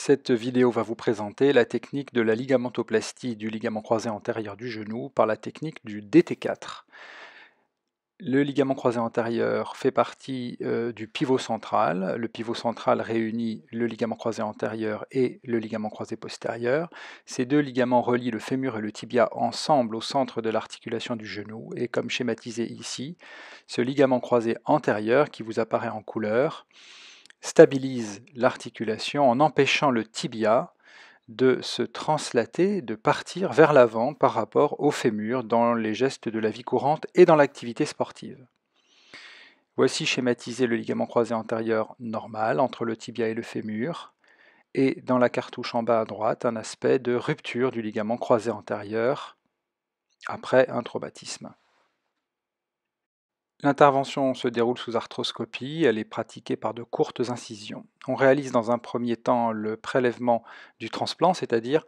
Cette vidéo va vous présenter la technique de la ligamentoplastie du ligament croisé antérieur du genou par la technique du DT4. Le ligament croisé antérieur fait partie du pivot central. Le pivot central réunit le ligament croisé antérieur et le ligament croisé postérieur. Ces deux ligaments relient le fémur et le tibia ensemble au centre de l'articulation du genou. Et comme schématisé ici, ce ligament croisé antérieur qui vous apparaît en couleur stabilise l'articulation en empêchant le tibia de se translater, de partir vers l'avant par rapport au fémur dans les gestes de la vie courante et dans l'activité sportive. Voici schématisé le ligament croisé antérieur normal entre le tibia et le fémur, et dans la cartouche en bas à droite, un aspect de rupture du ligament croisé antérieur après un traumatisme. L'intervention se déroule sous arthroscopie, elle est pratiquée par de courtes incisions. On réalise dans un premier temps le prélèvement du transplant, c'est-à-dire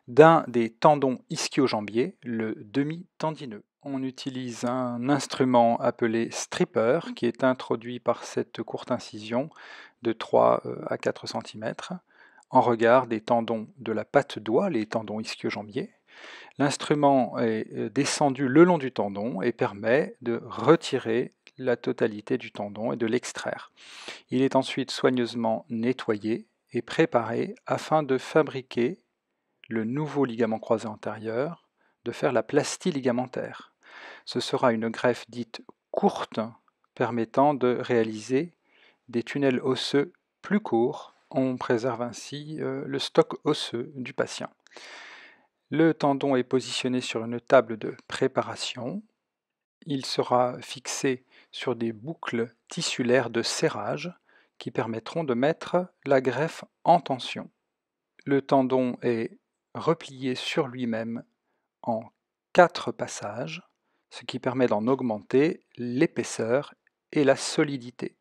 d'un des tendons ischio-jambiers, le demi-tendineux. On utilise un instrument appelé stripper qui est introduit par cette courte incision de 3 à 4 cm en regard des tendons de la patte doigt, les tendons ischio-jambiers. L'instrument est descendu le long du tendon et permet de retirer la totalité du tendon et de l'extraire. Il est ensuite soigneusement nettoyé et préparé afin de fabriquer le nouveau ligament croisé antérieur, de faire la plastie ligamentaire. Ce sera une greffe dite courte permettant de réaliser des tunnels osseux plus courts. On préserve ainsi le stock osseux du patient. Le tendon est positionné sur une table de préparation. Il sera fixé sur des boucles tissulaires de serrage qui permettront de mettre la greffe en tension. Le tendon est replié sur lui-même en 4 passages, ce qui permet d'en augmenter l'épaisseur et la solidité.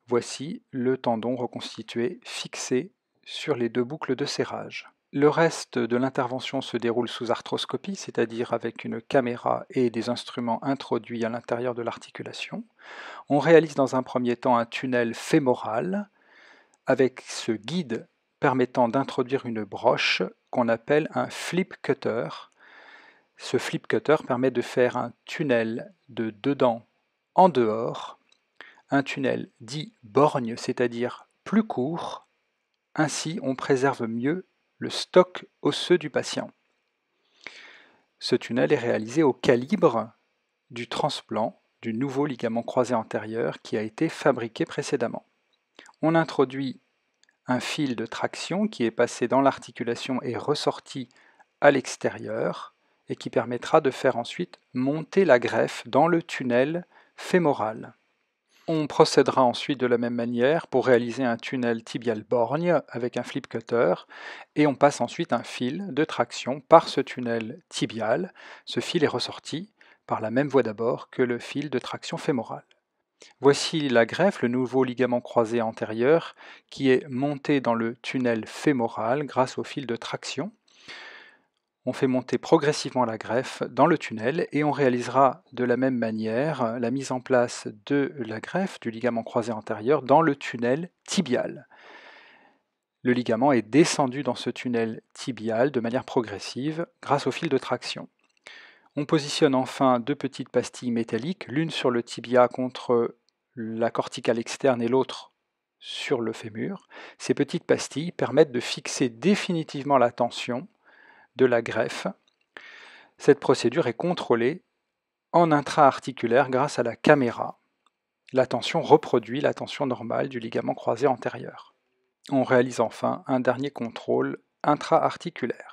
Voici le tendon reconstitué fixé sur les 2 boucles de serrage. Le reste de l'intervention se déroule sous arthroscopie, c'est-à-dire avec une caméra et des instruments introduits à l'intérieur de l'articulation. On réalise dans un premier temps un tunnel fémoral avec ce guide permettant d'introduire une broche qu'on appelle un flip cutter. Ce flip cutter permet de faire un tunnel de dedans en dehors, un tunnel dit borgne, c'est-à-dire plus court. Ainsi, on préserve mieux le stock osseux du patient. Ce tunnel est réalisé au calibre du transplant du nouveau ligament croisé antérieur qui a été fabriqué précédemment. On introduit un fil de traction qui est passé dans l'articulation et ressorti à l'extérieur et qui permettra de faire ensuite monter la greffe dans le tunnel fémoral. On procédera ensuite de la même manière pour réaliser un tunnel tibial borgne avec un flip cutter et on passe ensuite un fil de traction par ce tunnel tibial. Ce fil est ressorti par la même voie d'abord que le fil de traction fémorale. Voici la greffe, le nouveau ligament croisé antérieur qui est monté dans le tunnel fémoral grâce au fil de traction. On fait monter progressivement la greffe dans le tunnel et on réalisera de la même manière la mise en place de la greffe du ligament croisé antérieur dans le tunnel tibial. Le ligament est descendu dans ce tunnel tibial de manière progressive grâce au fil de traction. On positionne enfin 2 petites pastilles métalliques, l'une sur le tibia contre la corticale externe et l'autre sur le fémur. Ces petites pastilles permettent de fixer définitivement la tension de la greffe. Cette procédure est contrôlée en intra-articulaire grâce à la caméra. La tension reproduit la tension normale du ligament croisé antérieur. On réalise enfin un dernier contrôle intra-articulaire.